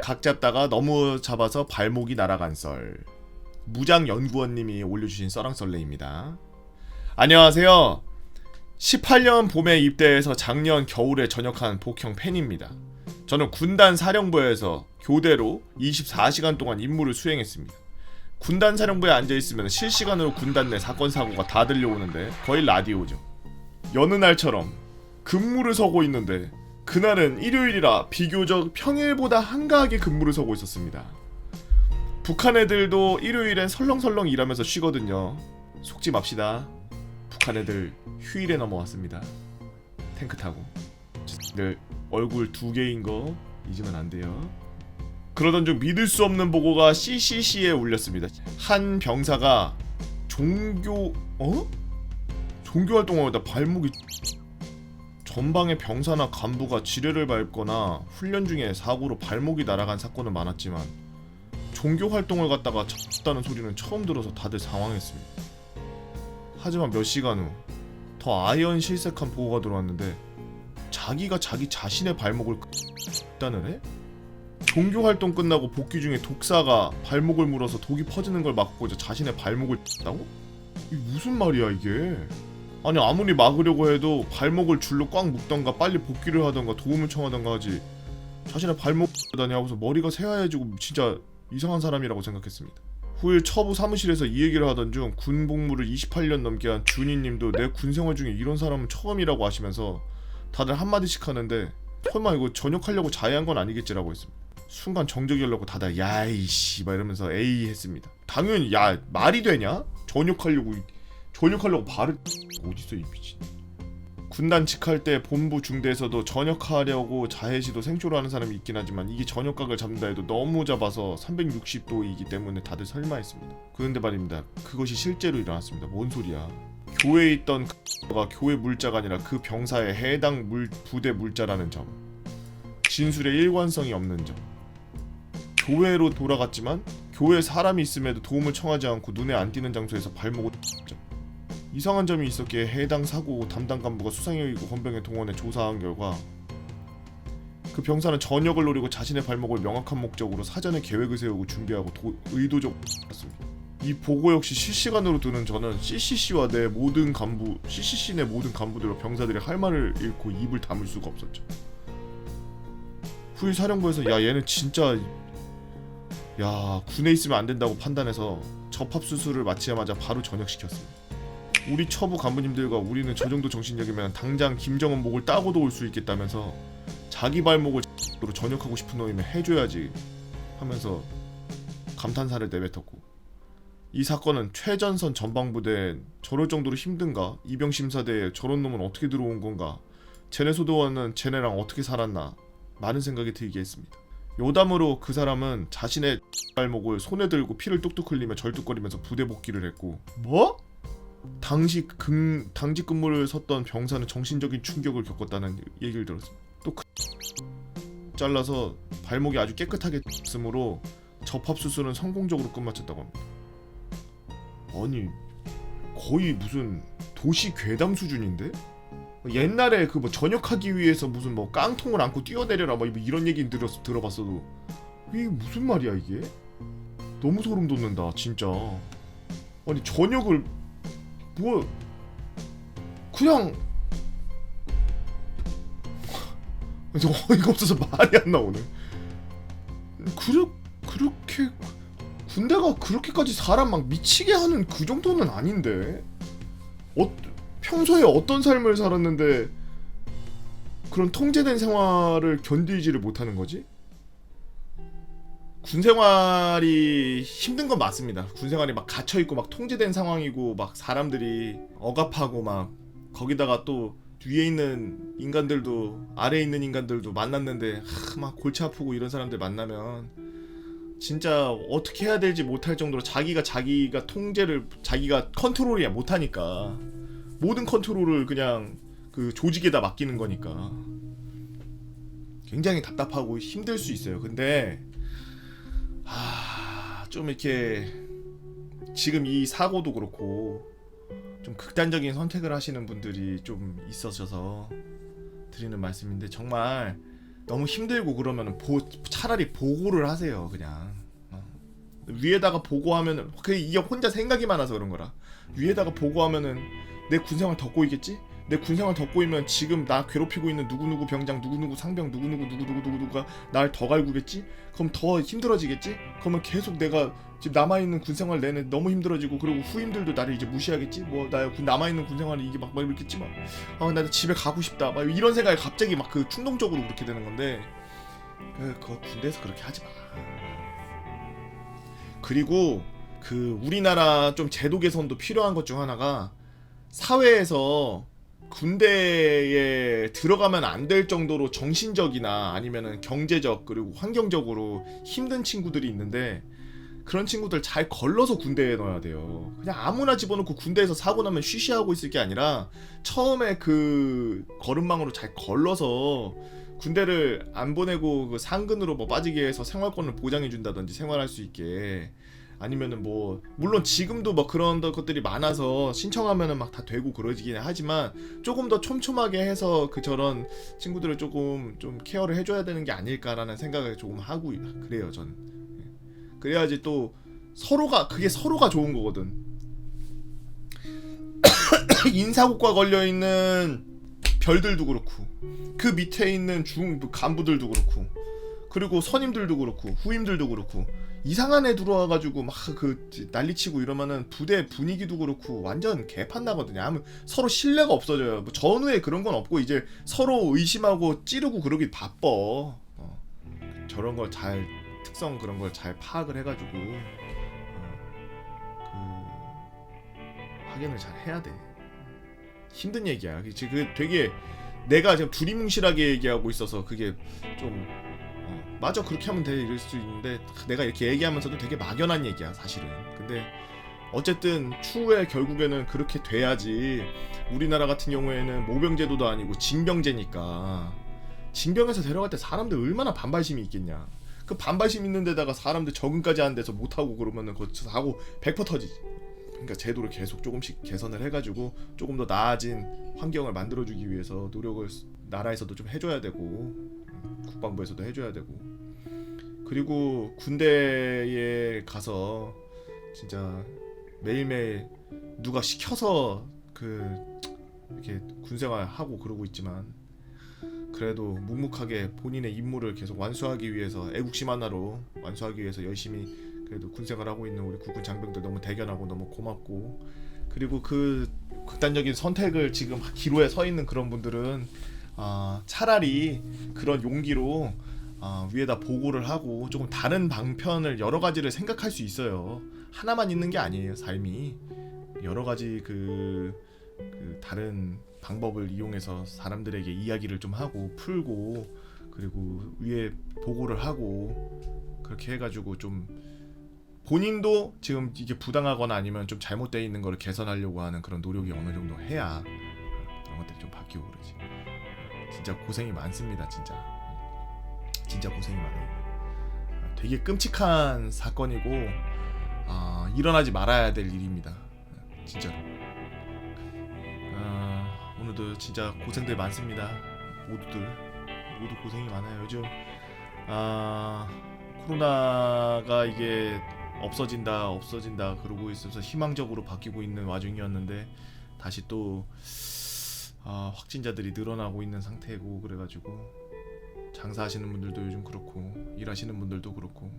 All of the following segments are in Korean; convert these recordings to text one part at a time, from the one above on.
각 잡다가 너무 잡아서 발목이 날아간 썰. 무장연구원님이 올려주신 썰랑썰레입니다. 안녕하세요. 18년 봄에 입대해서 작년 겨울에 전역한 복형 팬입니다. 저는 군단 사령부에서 교대로 24시간 동안 임무를 수행했습니다. 군단 사령부에 앉아있으면 실시간으로 군단 내 사건 사고가 다 들려오는데 거의 라디오죠. 여느 날처럼 근무를 서고 있는데 그날은 일요일이라 비교적 평일보다 한가하게 근무를 서고 있었습니다. 북한 애들도 일요일엔 설렁설렁 일하면서 쉬거든요. 속지 맙시다. 북한 애들 휴일에 넘어왔습니다. 탱크 타고. 늘 얼굴 2개인 거 잊으면 안 돼요. 그러던 중 믿을 수 없는 보고가 CCC에 울렸습니다. 한 병사가 종교 활동을 하다 발목이 전방의 병사나 간부가 지뢰를 밟거나 훈련 중에 사고로 발목이 날아간 사건은 많았지만 종교 활동을 갖다가 쳤다는 소리는 처음 들어서 다들 당황했습니다. 하지만 몇 시간 후 더 아연 실색한 보고가 들어왔는데 자기가 자기 자신의 발목을 q***다는 애? 종교 활동 끝나고 복귀 중에 독사가 발목을 물어서 독이 퍼지는 걸 막고자 자신의 발목을 q***다고? 이게 무슨 말이야 이게? 아니 아무리 막으려고 해도 발목을 줄로 꽉 묶던가 빨리 복귀를 하던가 도움을 청하던가 하지 자신의 발목 다니 하고서 머리가 새하얘지고 진짜 이상한 사람이라고 생각했습니다. 후일 처부 사무실에서 이 얘기를 하던 중 군 복무를 28년 넘게 한 준이님도 내 군생활 중에 이런 사람은 처음이라고 하시면서 다들 한마디씩 하는데 설마 이거 전역하려고 자해한 건 아니겠지라고 했습니다. 순간 정적이 열렸고 다들 야이씨 막 이러면서 에이 했습니다. 당연히 야 말이 되냐? 전역하려고 발을 어딨어 이 미친. 군단 직할 때 본부 중대에서도 전역하려고 자해시도 생쇼를 하는 사람이 있긴 하지만 이게 전역각을 잡는다 해도 너무 잡아서 360도이기 때문에 다들 설마했습니다. 그런데 말입니다. 그것이 실제로 일어났습니다. 뭔 소리야. 교회에 있던 가 교회 물자가 아니라 그 병사의 해당 부대 물자라는 점. 진술에 일관성이 없는 점. 교회로 돌아갔지만 교회에 사람이 있음에도 도움을 청하지 않고 눈에 안 띄는 장소에서 발목을 점. 이상한 점이 있었기에 해당 사고 담당 간부가 수상에 의고 헌병에 동원해 조사한 결과 그 병사는 전역을 노리고 자신의 발목을 명확한 목적으로 사전에 계획을 세우고 준비하고 의도적으로 했습니다. 이 보고 역시 실시간으로 듣는 저는 CCC와 내 모든 간부, CCC 내 모든 간부들과 병사들이 할 말을 잃고 입을 다물 수가 없었죠. 후일 사령부에서 야 얘는 진짜 야 군에 있으면 안 된다고 판단해서 접합 수술을 마치자마자 바로 전역시켰습니다. 우리 처부 간부님들과 우리는 저 정도 정신력이면 당장 김정은 목을 따고도 올 수 있겠다면서 자기 발목을 으로 전역하고 싶은 놈이면 해줘야지 하면서 감탄사를 내뱉었고 이 사건은 최전선 전방부대엔 저럴 정도로 힘든가? 이병심사대에 저런 놈은 어떻게 들어온 건가? 쟤네 소대원은 쟤네랑 어떻게 살았나? 많은 생각이 들게 했습니다. 요담으로 그 사람은 자신의 발목을 손에 들고 피를 뚝뚝 흘리며 절뚝거리면서 부대 복귀를 했고 뭐? 당직 근무를 섰던 병사는 정신적인 충격을 겪었다는 얘기를 들었습니다. 또 잘라서 발목이 아주 깨끗하게 쓰므로 접합 수술은 성공적으로 끝마쳤다고 합니다. 아니 거의 무슨 도시 괴담 수준인데? 옛날에 그 뭐 전역하기 위해서 무슨 뭐 깡통을 안고 뛰어내려라 뭐 이런 얘기 들어봤어도 이게 무슨 말이야 이게? 너무 소름 돋는다 진짜. 아니 전역을 뭐 그냥 어이가 없어서 말이 안 나오네. 그렇게 군대가 그렇게까지 사람 막 미치게 하는 그 정도는 아닌데 평소에 어떤 삶을 살았는데 그런 통제된 생활을 견디지를 못하는 거지? 군생활이 힘든 건 맞습니다. 군생활이 막 갇혀있고 막 통제된 상황이고 막 사람들이 억압하고 막 거기다가 또 위에 있는 인간들도 아래에 있는 인간들도 만났는데 막 골치 아프고 이런 사람들 만나면 진짜 어떻게 해야 될지 못할 정도로 자기가 통제를 자기가 컨트롤이 못하니까 모든 컨트롤을 그냥 그 조직에다 맡기는 거니까 굉장히 답답하고 힘들 수 있어요. 근데 좀 이렇게 지금 이 사고도 그렇고 좀 극단적인 선택을 하시는 분들이 좀 있으셔서 드리는 말씀인데 정말 너무 힘들고 그러면은 차라리 보고를 하세요. 그냥 위에다가 보고하면은 이게 혼자 생각이 많아서 그런 거라. 위에다가 보고하면은 내 군생활 더 꼬이겠지? 내 군생활 더 꼬이면 지금 나 괴롭히고 있는 누구누구 병장, 누구누구 상병, 누구누구가 날 더 갈구겠지? 그럼 더 힘들어지겠지? 그러면 계속 내가 지금 남아있는 군생활 내내 너무 힘들어지고, 그리고 후임들도 나를 이제 무시하겠지? 뭐 나 남아있는 군생활이 이게 막 이렇겠지? 나 집에 가고 싶다 막 이런 생각이 갑자기 막 그 충동적으로 그렇게 되는 건데, 그거 군대에서 그렇게 하지 마. 그리고 그 우리나라 좀 제도 개선도 필요한 것 중 하나가, 사회에서 군대에 들어가면 안 될 정도로 정신적이나 아니면은 경제적 그리고 환경적으로 힘든 친구들이 있는데, 그런 친구들 잘 걸러서 군대에 넣어야 돼요. 그냥 아무나 집어넣고 군대에서 사고 나면 쉬쉬하고 있을 게 아니라, 처음에 그 걸음망으로 잘 걸러서 군대를 안 보내고 그 상근으로 뭐 빠지게 해서 생활권을 보장해 준다든지, 생활할 수 있게. 아니면은 뭐 물론 지금도 뭐 그런 것들이 많아서 신청하면은 막 다 되고 그러지긴 하지만, 조금 더 촘촘하게 해서 그 저런 친구들을 조금 좀 케어를 해줘야 되는 게 아닐까라는 생각을 조금 하고 그래요. 저는 그래야지 또 그게 서로가 좋은 거거든. 인사고과 걸려있는 별들도 그렇고, 그 밑에 있는 간부들도 그렇고, 그리고 선임들도 그렇고 후임들도 그렇고, 이상한 애 들어와가지고 막 그 난리치고 이러면은 부대 분위기도 그렇고 완전 개판 나거든요. 하면 서로 신뢰가 없어져요. 뭐 전후에 그런 건 없고, 이제 서로 의심하고 찌르고 그러기 바빠. 저런 걸 잘, 특성 그런 걸 잘 파악을 해가지고 확인을 잘 해야 돼. 힘든 얘기야. 그 되게 내가 지금 두리뭉실하게 얘기하고 있어서 그게 좀 맞아 그렇게 하면 돼 이럴 수 있는데, 내가 이렇게 얘기하면서도 되게 막연한 얘기야 사실은. 근데 어쨌든 추후에 결국에는 그렇게 돼야지. 우리나라 같은 경우에는 모병제도도 아니고 징병제니까, 징병에서 데려갈 때 사람들 얼마나 반발심이 있겠냐. 그 반발심 있는 데다가 사람들 적응까지 안 돼서 못하고 그러면은 그거 사고 100% 터지지. 그러니까 제도를 계속 조금씩 개선을 해가지고 조금 더 나아진 환경을 만들어주기 위해서 노력을 나라에서도 좀 해줘야 되고, 국방부에서도 해줘야 되고, 그리고 군대에 가서 진짜 매일매일 누가 시켜서 이렇게 군생활 하고 그러고 있지만, 그래도 묵묵하게 본인의 임무를 계속 완수하기 위해서, 애국심 하나로 완수하기 위해서 열심히 그래도 군생활하고 있는 우리 국군 장병들 너무 대견하고 너무 고맙고, 그리고 그 극단적인 선택을 지금 기로에 서 있는 그런 분들은 차라리 그런 용기로 위에다 보고를 하고 조금 다른 방편을, 여러 가지를 생각할 수 있어요. 하나만 있는 게 아니에요. 삶이 여러 가지 그 다른 방법을 이용해서 사람들에게 이야기를 좀 하고 풀고, 그리고 위에 보고를 하고, 그렇게 해가지고 좀 본인도 지금 이게 부당하거나 아니면 좀 잘못되어 있는 거를 개선하려고 하는 그런 노력이 어느 정도 해야 그런 것들이 좀 바뀌고 그러지. 진짜 고생이 많습니다. 진짜 고생이 많아요. 되게 끔찍한 사건이고 일어나지 말아야 될 일입니다. 진짜로. 오늘도 진짜 고생들 많습니다. 모두 고생이 많아요. 요즘 코로나가 이게 없어진다 그러고 있어서 희망적으로 바뀌고 있는 와중이었는데, 다시 또 확진자들이 늘어나고 있는 상태고, 그래가지고 장사하시는 분들도 요즘 그렇고, 일하시는 분들도 그렇고,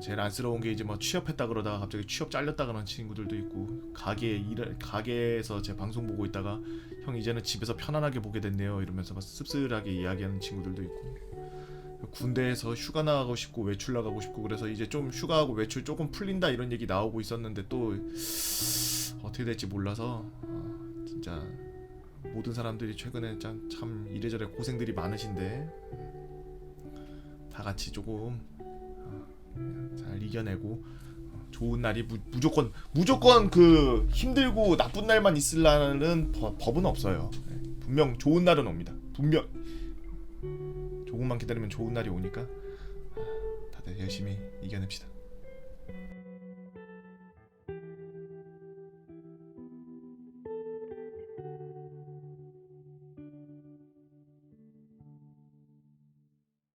제일 안쓰러운 게 이제 뭐 취업했다 그러다가 갑자기 취업 잘렸다 그런 친구들도 있고, 가게에서 제 방송 보고 있다가 형 이제는 집에서 편안하게 보게 됐네요 이러면서 막 씁쓸하게 이야기하는 친구들도 있고, 군대에서 휴가 나가고 싶고 외출 나가고 싶고, 그래서 이제 좀 휴가하고 외출 조금 풀린다 이런 얘기 나오고 있었는데, 또 어떻게 될지 몰라서 진짜 모든 사람들이 최근에 참 이래저래 고생들이 많으신데, 다 같이 조금 잘 이겨내고 좋은 날이 무조건 그 힘들고 나쁜 날만 있으려는 법은 없어요. 분명 좋은 날은 옵니다. 분명 조금만 기다리면 좋은 날이 오니까 다들 열심히 이겨냅시다.